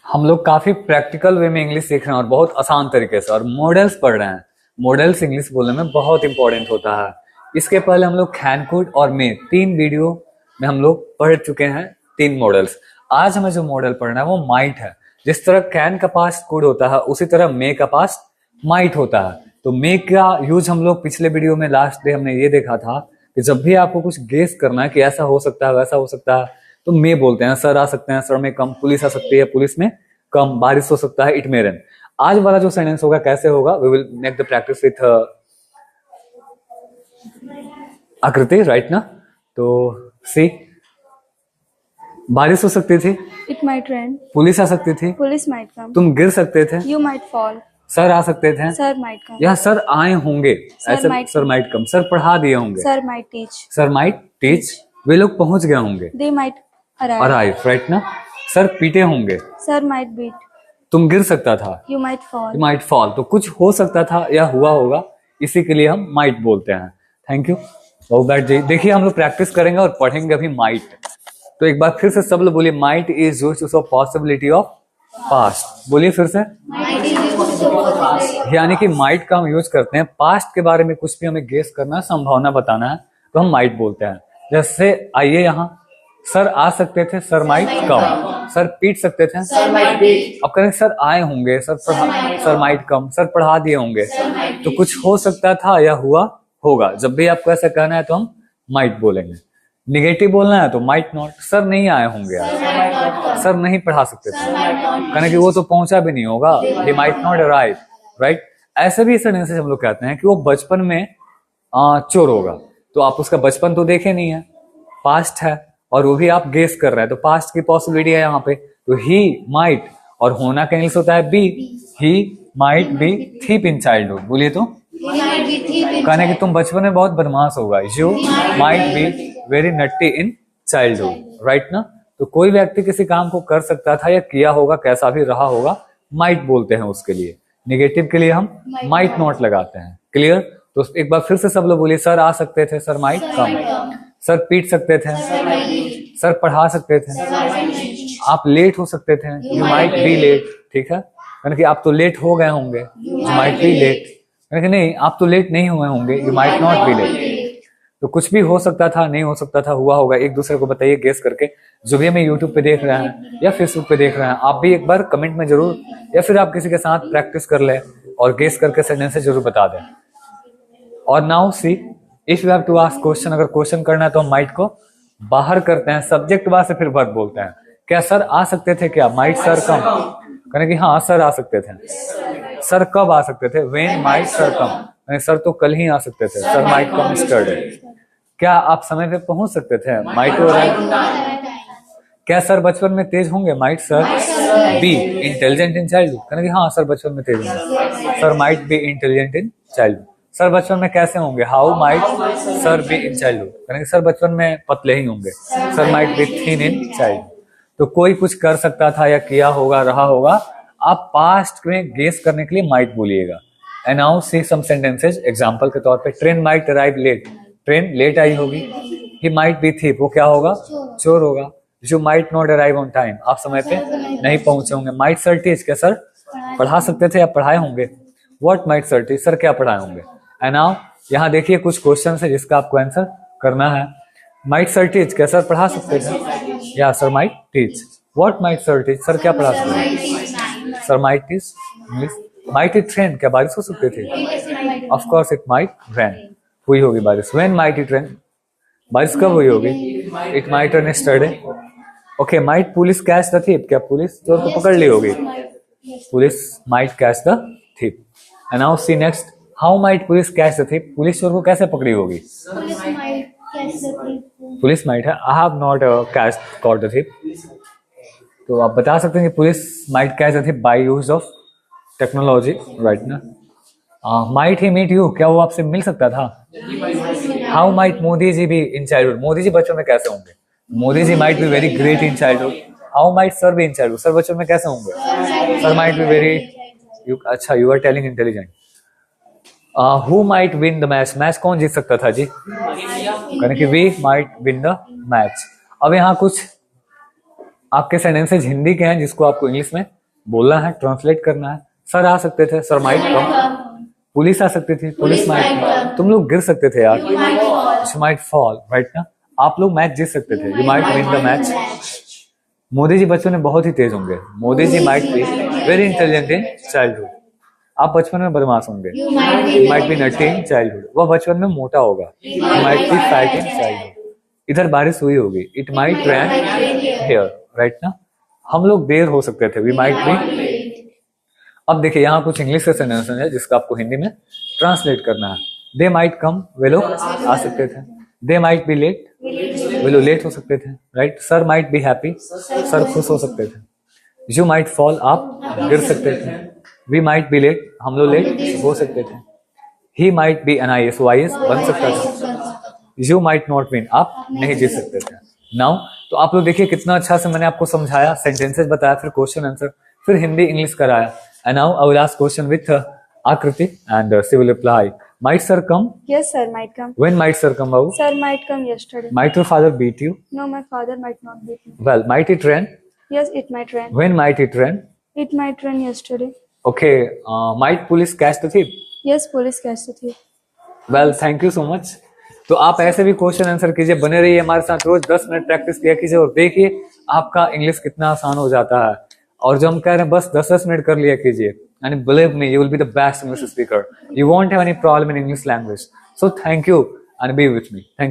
हम लोग काफी प्रैक्टिकल वे में इंग्लिश सीख रहे हैं और बहुत आसान तरीके से, और मॉडल्स पढ़ रहे हैं। मॉडल्स इंग्लिश बोलने में बहुत इंपॉर्टेंट होता है। इसके पहले हम लोग कैन, कुड और मे 3 वीडियो में हम लोग पढ़ चुके हैं 3 मॉडल्स। आज हमें जो मॉडल पढ़ना है वो माइट है। जिस तरह कैन का पास्ट कुड होता है उसी तरह मे का पास्ट माइट होता है। तो मे का यूज हम लोग पिछले वीडियो में लास्ट डे हमने ये देखा था कि जब भी आपको कुछ गेस करना है कि ऐसा हो सकता है वैसा हो सकता है तो मे बोलते हैं। सर आ सकते हैं, सर में कम, पुलिस आ सकती है, पुलिस में कम, बारिश हो सकता है, इट मे रेन। आज वाला जो सेंटेंस होगा कैसे होगा, we will make the practice with Akriti, right ना। तो सी, बारिश हो सकती थी, It might rain. पुलिस आ सकती थी, Police might come. तुम गिर सकते थे, You might fall. सर आ सकते थे, Sir might come. या सर आए होंगे, Sir ऐसे might sir might come, sir पढ़ा दिए होंगे, Sir might teach. Sir might teach, वे लोग पहुंच गए होंगे, They might arrive. Arrive, right ना। सर पीटे होंगे, Sir might beat. तुम गिर सकता था, You might fall. You might fall. तो कुछ हो सकता था या हुआ होगा, इसी के लिए हम माइट बोलते हैं। थैंक यू, बहुत बैठ जी। देखिए हम लोग प्रैक्टिस करेंगे और पढ़ेंगे अभी माइट। तो एक बार फिर से सब लोग बोलिए, might is used to show possibility of past. बोलिए फिर से। यानी कि माइट का हम यूज करते हैं पास्ट के बारे में कुछ भी हमें गेस करना है, संभावना बताना है, तो हम माइट बोलते हैं। जैसे आइए यहाँ, सर आ सकते थे, सर माइट कम, सर पीट सकते थे, अब करें सर आए होंगे, सर माइट कम, सर पढ़ा दिए होंगे। तो कुछ हो सकता था या हुआ होगा। जब भी आपको ऐसा कहना है तो हम माइट बोलेंगे। निगेटिव बोलना है तो माइट नॉट, सर नहीं आए होंगे आज, सर नहीं पढ़ा सकते थे, कहने कि वो तो पहुंचा भी नहीं होगा, he might not arrive, right. ऐसे भी सेंटेंसेस हम लोग कहते हैं कि वो बचपन में चोर होगा। तो आप उसका बचपन तो देखे नहीं है, पास्ट है, और वो भी आप गेस कर रहे हैं, तो पास्ट की पॉसिबिलिटी है यहाँ पे। तो ही माइट, और होना का इंग्लिश होता है be, he might be thief in childhood. बोलिए तो, कहने कि तुम बचपन में बहुत बदमाश होगा, you might be very Nutty in childhood, right ना। तो कोई व्यक्ति किसी काम को कर सकता था या किया होगा, कैसा भी रहा होगा, माइट बोलते हैं उसके लिए। निगेटिव के लिए हम माइट नॉट लगाते हैं। क्लियर। तो एक बार फिर से सब लोग बोलिए, सर आ सकते थे, सर माइट कम, सर पीट सकते थे, सर पढ़ा सकते थे, आप लेट हो सकते थे, यू माइट बी लेट। ठीक है, यानी कि आप तो लेट हो गए होंगे, यू माइट बी लेट। यानी कि नहीं, आप तो लेट नहीं हुए होंगे, you might not be late. तो कुछ भी हो सकता था, नहीं हो सकता था, हुआ होगा। एक दूसरे को बताइए गेस करके। जो भी हमें यूट्यूब पे देख रहे हैं या फेसबुक पे देख रहे हैं, आप भी एक बार कमेंट में जरूर, या फिर आप किसी के साथ प्रैक्टिस कर ले और गेस करके सेंटेंस जरूर बता दें। और now see, if you have to ask question, अगर क्वेश्चन करना है तो हम माइट को बाहर करते हैं, सब्जेक्ट बाद से फिर वर्ब बोलते हैं। क्या सर आ सकते थे, क्या माइट सर कम, कहने कि हाँ सर आ सकते थे। सर कब आ सकते थे, when might sir come, sir तो कल ही आ सकते थे, सर माइट कम यस्टरडे। क्या आप समय पे पहुंच सकते थे, माइट अराइव। क्या सर बचपन में तेज होंगे, might sir be intelligent in childhood, कहने कि हाँ सर बचपन में तेज होंगे, sir might be intelligent in childhood. Sir बचपन में कैसे होंगे, how might sir be in childhood, कहने कि सर बचपन में पतले ही होंगे, sir might B thin in childhood. तो कोई कुछ कर सकता था या किया होगा, रहा होगा, आप पास्ट में गेस करने के लिए माइट बोलिएगा। And now see some sentences example के तौर पे, train might arrive late, train late आई होगी। ही माइट बी थीप, वो क्या होगा, चोर होगा। You might not arrive on time, आप समय पे नहीं पहुंचे होंगे। माइट सर टीच, क्या सर पढ़ा सकते थे या पढ़ाए होंगे। What might sir teach, sir क्या पढ़ाए होंगे। एंड नाउ यहाँ देखिए कुछ क्वेश्चन है जिसका आपको आंसर करना है। माइट सर टीच, क्या सर पढ़ा सकते थे, या sir might teach. What might sir teach, sir क्या पढ़ा सकते थे, sir might teach English. Might it rain, क्या बारिश हो सकती थी, of course it might rain, हुई होगी बारिश। व्हेन माइट इट रेन, बारिश कब हुई होगी, it might rain yesterday. Okay, might police catch the thief, क्या पुलिस चोर को पकड़ ली होगी, police might catch the thief. And now C next, how might police catch the thief, police चोर को कैसे पकड़ी होगी, पुलिस माइट है, I have not catch caught the thief. तो आप बता सकते हैं कि police might catch the thief by use of technology, right ना। माइट ही मीट यू, क्या वो आपसे मिल सकता था। हाउ माइट मोदी जी भी इन चाइल्डहुड, मोदी जी बच्चों में कैसे होंगे, Modi ji might be very great in childhood. How might sir be in childhood, sir बच्चों में कैसे होंगे, सर माइट बी वेरी, अच्छा you are telling intelligent. Who might win the match, match कौन जीत सकता था जी, कहने कि we might win the match. अब यहाँ कुछ आपके सेंटेंसेज हिंदी के हैं जिसको आपको इंग्लिश में बोलना है, ट्रांसलेट करना है। सर आ सकते थे, सर माइट कम। पुलिस आ सकती थी, पुलिस माइट। तुम लोग गिर सकते थे यार, यू माइट फॉल, राइट ना। आप लोग मैच जीत सकते थे, you might win the match. Modi ji बचपन में बहुत ही तेज होंगे, Modi ji might be very intelligent in childhood. आप बचपन में बदमाश होंगे, you might be naughty in childhood. वह बचपन में मोटा होगा, you might be fat in childhood. इधर बारिश हुई होगी, it might rain here, right ना। हम लोग देर हो सकते थे, वी माइट बी। अब देखिए यहाँ कुछ इंग्लिश के सेंटेंस है जिसका आपको हिंदी में ट्रांसलेट करना है। दे माइट कम, वे लोग आ सकते थे। दे माइट बी लेट, वे लोग लेट हो सकते थे, right. Sir might be happy, sir खुश हो सकते थे। यू माइट फॉल, आप गिर सकते थे। वी माइट बी लेट, हम लोग लेट हो सकते थे। He might be an IAS, वो IAS बन सकता था। यू माइट नॉट विन, आप नहीं जीत सकते थे। नाउ तो आप लोग देखिए कितना अच्छा से मैंने आपको समझाया, सेंटेंसेस बताया, फिर क्वेश्चन आंसर, फिर हिंदी इंग्लिश कराया। And now I will ask question with Akriti and she will reply. Might sir come? Yes, sir, might come. When might sir come, Babu? Sir might come yesterday. Might your father beat you? No, my father might not beat me. Well, might it rain? Yes, it might rain. When might it rain? It might rain yesterday. Okay, might police catch the thief? Yes, police catch the thief. Well thank you so much. तो आप ऐसे भी question answer कीजिए, बने रहिए हमारे साथ, रोज 10 minute practice किया कीजिए और देखिए आपका इंग्लिश कितना आसान हो जाता है। और जो हम कह रहे हैं बस 10-10 मिनट कर लिया कीजिए, and believe me you will be the best English speaker, you won't have any problem in English language. So thank you and B with me. Thank